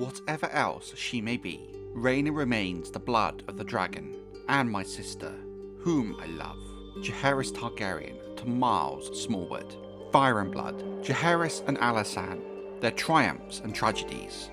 Whatever else she may be, Rhaena remains the blood of the dragon, and my sister, whom I love, Jaehaerys Targaryen to miles smallward. Fire and Blood, Jaehaerys and Alysanne, their triumphs and tragedies.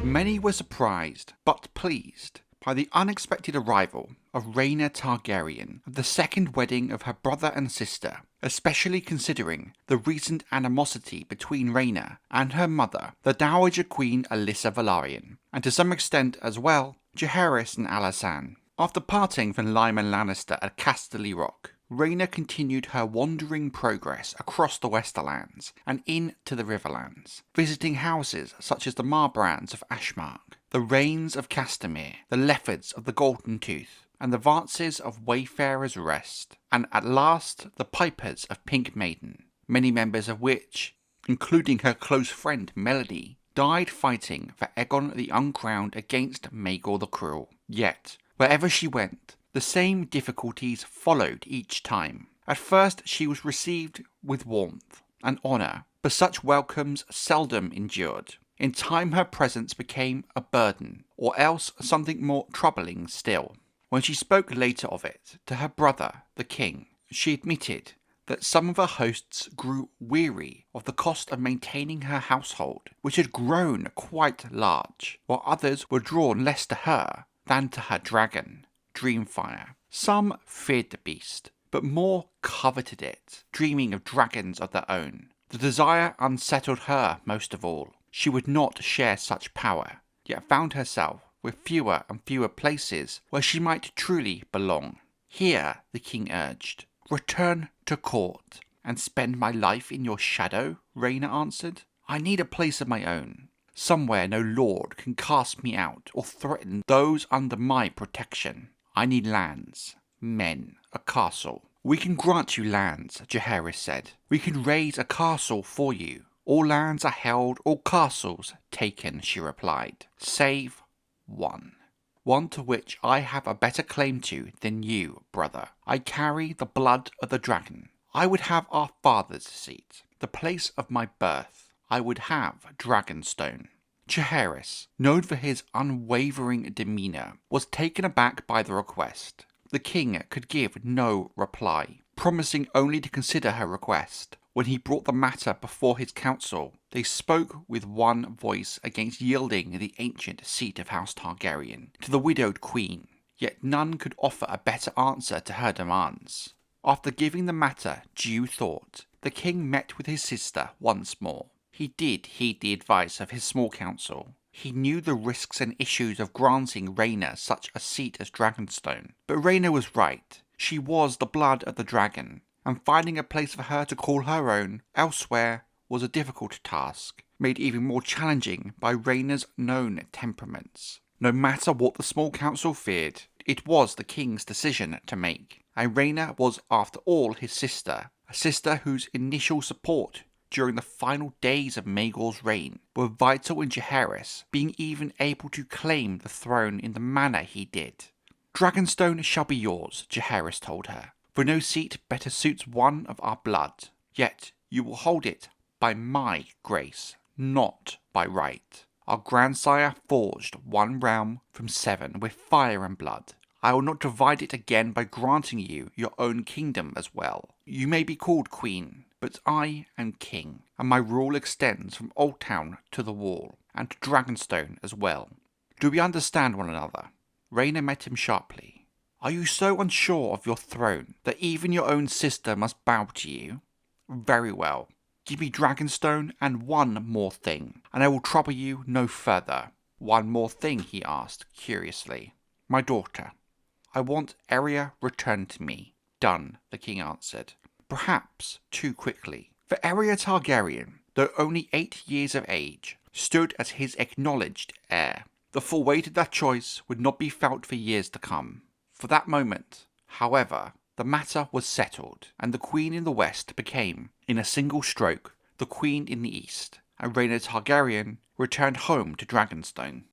Many were surprised, but pleased, by the unexpected arrival of Rhaena Targaryen at the second wedding of her brother and sister, especially considering the recent animosity between Rhaena and her mother, the Dowager Queen Alyssa Velaryon, and to some extent as well, Jaehaerys and Alysanne. After parting from Lyman Lannister at Casterly Rock, Rhaena continued her wandering progress across the Westerlands and into the Riverlands, visiting houses such as the Marbrands of Ashmark, the Rains of Castamere, the Leffords of the Golden Tooth, and the Vances of Wayfarer's Rest, and at last the Pipers of Pink Maiden, many members of which, including her close friend Melody, died fighting for Aegon the Uncrowned against Maegor the Cruel. Yet, wherever she went, the same difficulties followed each time. At first she was received with warmth and honour, but such welcomes seldom endured. In time her presence became a burden, or else something more troubling still. When she spoke later of it to her brother, the king, she admitted that some of her hosts grew weary of the cost of maintaining her household, which had grown quite large, while others were drawn less to her than to her dragon, Dreamfire. Some feared the beast, but more coveted it, dreaming of dragons of their own. The desire unsettled her most of all. She would not share such power, yet found herself with fewer and fewer places where she might truly belong. Here, the king urged, return to court and spend my life in your shadow, Rhaena answered. I need a place of my own, somewhere no lord can cast me out or threaten those under my protection. I need lands, men, a castle. We can grant you lands, Jaehaerys said. We can raise a castle for you. All lands are held, all castles taken, she replied, save one. One to which I have a better claim to than you, brother. I carry the blood of the dragon. I would have our father's seat, the place of my birth. I would have Dragonstone. Jaehaerys, known for his unwavering demeanour, was taken aback by the request. The king could give no reply, promising only to consider her request. When he brought the matter before his council, they spoke with one voice against yielding the ancient seat of House Targaryen to the widowed queen, yet none could offer a better answer to her demands. After giving the matter due thought, the king met with his sister once more. He did heed the advice of his small council. He knew the risks and issues of granting Rhaena such a seat as Dragonstone. But Rhaena was right. She was the blood of the dragon, and finding a place for her to call her own elsewhere was a difficult task, made even more challenging by Rhaena's known temperaments. No matter what the small council feared, it was the king's decision to make, and Rhaena was after all his sister, a sister whose initial support during the final days of Maegor's reign were vital in Jaehaerys being even able to claim the throne in the manner he did. Dragonstone shall be yours, Jaehaerys told her, for no seat better suits one of our blood. Yet you will hold it by my grace, not by right. Our grandsire forged one realm from 7 with fire and blood. I will not divide it again by granting you your own kingdom as well. You may be called queen, but I am king, and my rule extends from Oldtown to the Wall, and to Dragonstone as well. Do we understand one another? Rhaena met him sharply. Are you so unsure of your throne that even your own sister must bow to you? Very well. Give me Dragonstone and one more thing, and I will trouble you no further. One more thing, he asked, curiously. My daughter. I want Arya returned to me. Done, the king answered. Perhaps too quickly. For Arya Targaryen, though only 8 years of age, stood as his acknowledged heir. The full weight of that choice would not be felt for years to come. For that moment, however, the matter was settled, and the Queen in the West became, in a single stroke, the Queen in the East, and Rhaena Targaryen returned home to Dragonstone.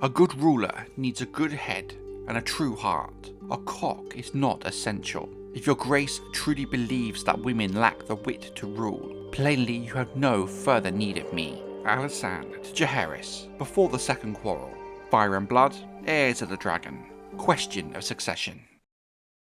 A good ruler needs a good head and a true heart. A cock is not essential. If your grace truly believes that women lack the wit to rule, plainly you have no further need of me. Alysanne to Jaehaerys, before the second quarrel. Fire and blood, heirs of the dragon. Question of succession.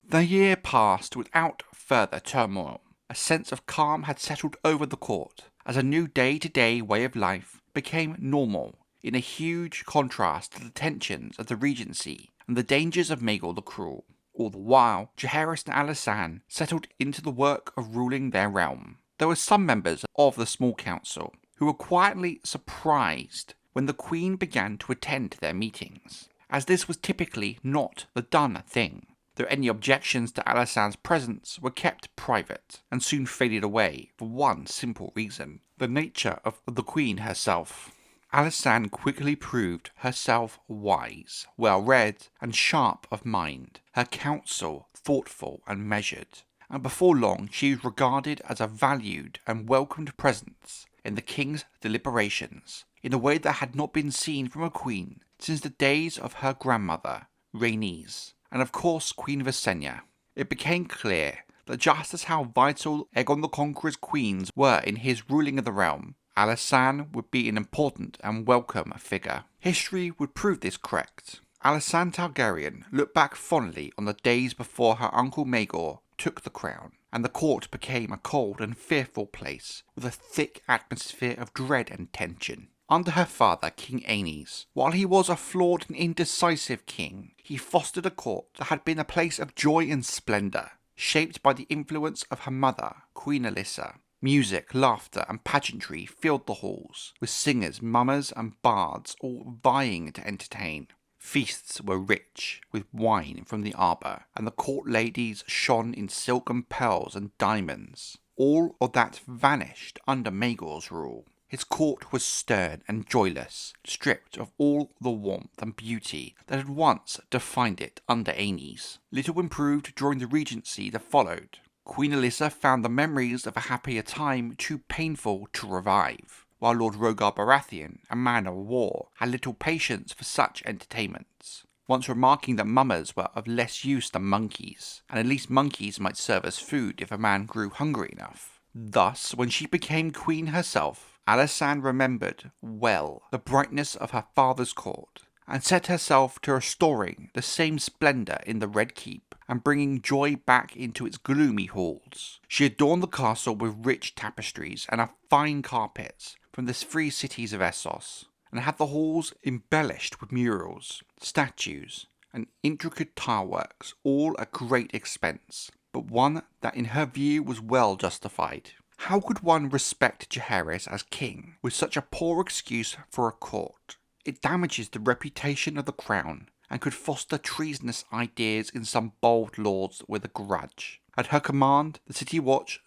The year passed without further turmoil. A sense of calm had settled over the court, as a new day-to-day way of life became normal, in a huge contrast to the tensions of the Regency and the dangers of Maegor the Cruel. All the while, Jaehaerys and Alysanne settled into the work of ruling their realm. There were some members of the small council who were quietly surprised when the Queen began to attend their meetings, as this was typically not the done thing, though any objections to Alysanne's presence were kept private and soon faded away for one simple reason: the nature of the Queen herself. Alysanne quickly proved herself wise, well-read, and sharp of mind, her counsel thoughtful and measured, and before long she was regarded as a valued and welcomed presence in the king's deliberations, in a way that had not been seen from a queen since the days of her grandmother, Rhaenys, and of course Queen Visenya. It became clear that just as how vital Aegon the Conqueror's queens were in his ruling of the realm, Alysanne would be an important and welcome figure. History would prove this correct. Alysanne Targaryen looked back fondly on the days before her uncle Maegor took the crown, and the court became a cold and fearful place, with a thick atmosphere of dread and tension. Under her father, King Aenys, while he was a flawed and indecisive king, he fostered a court that had been a place of joy and splendor, shaped by the influence of her mother, Queen Alyssa. Music, laughter, and pageantry filled the halls, with singers, mummers, and bards all vying to entertain. Feasts were rich, with wine from the arbour, and the court ladies shone in silken pearls and diamonds. All of that vanished under Maegor's rule. His court was stern and joyless, stripped of all the warmth and beauty that had once defined it under Aenys. Little improved during the regency that followed. Queen Alyssa found the memories of a happier time too painful to revive, while Lord Rhaegar Baratheon, a man of war, had little patience for such entertainments, once remarking that mummers were of less use than monkeys, and at least monkeys might serve as food if a man grew hungry enough. Thus, when she became queen herself, Alysanne remembered well the brightness of her father's court, and set herself to restoring the same splendor in the Red Keep and bringing joy back into its gloomy halls. She adorned the castle with rich tapestries and fine carpets from the free cities of Essos, and had the halls embellished with murals, statues, and intricate tileworks, all at great expense, but one that in her view was well justified. How could one respect Jaehaerys as king with such a poor excuse for a court? It damages the reputation of the crown, and could foster treasonous ideas in some bold lords with a grudge. At her command, the city watch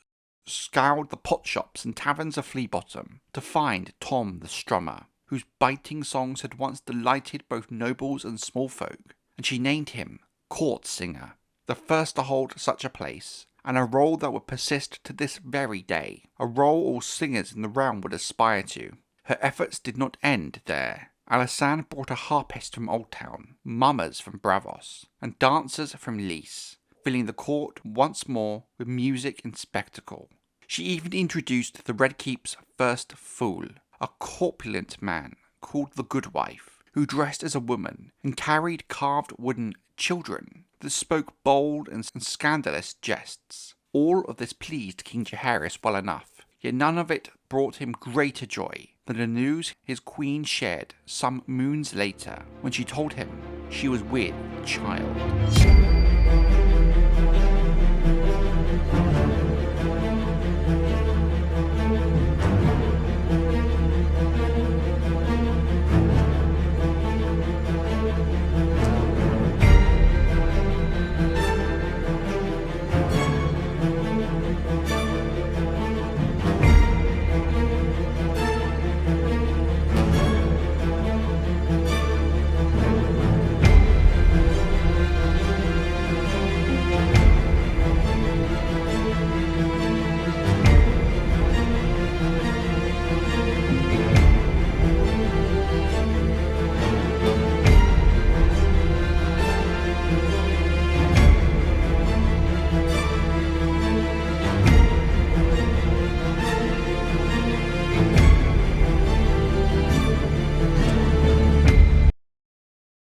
scoured the potshops and taverns of Fleabottom to find Tom the Strummer, whose biting songs had once delighted both nobles and small folk, and she named him Court Singer, the first to hold such a place, and a role that would persist to this very day, a role all singers in the realm would aspire to. Her efforts did not end there. Alysanne brought a harpist from Oldtown, mummers from Bravos, and dancers from Lys, filling the court once more with music and spectacle. She even introduced the Red Keep's first fool, a corpulent man called the Goodwife, who dressed as a woman and carried carved wooden children that spoke bold and scandalous jests. All of this pleased King Jaehaerys well enough, yet none of it brought him greater joy than the news his queen shared some moons later when she told him she was with child.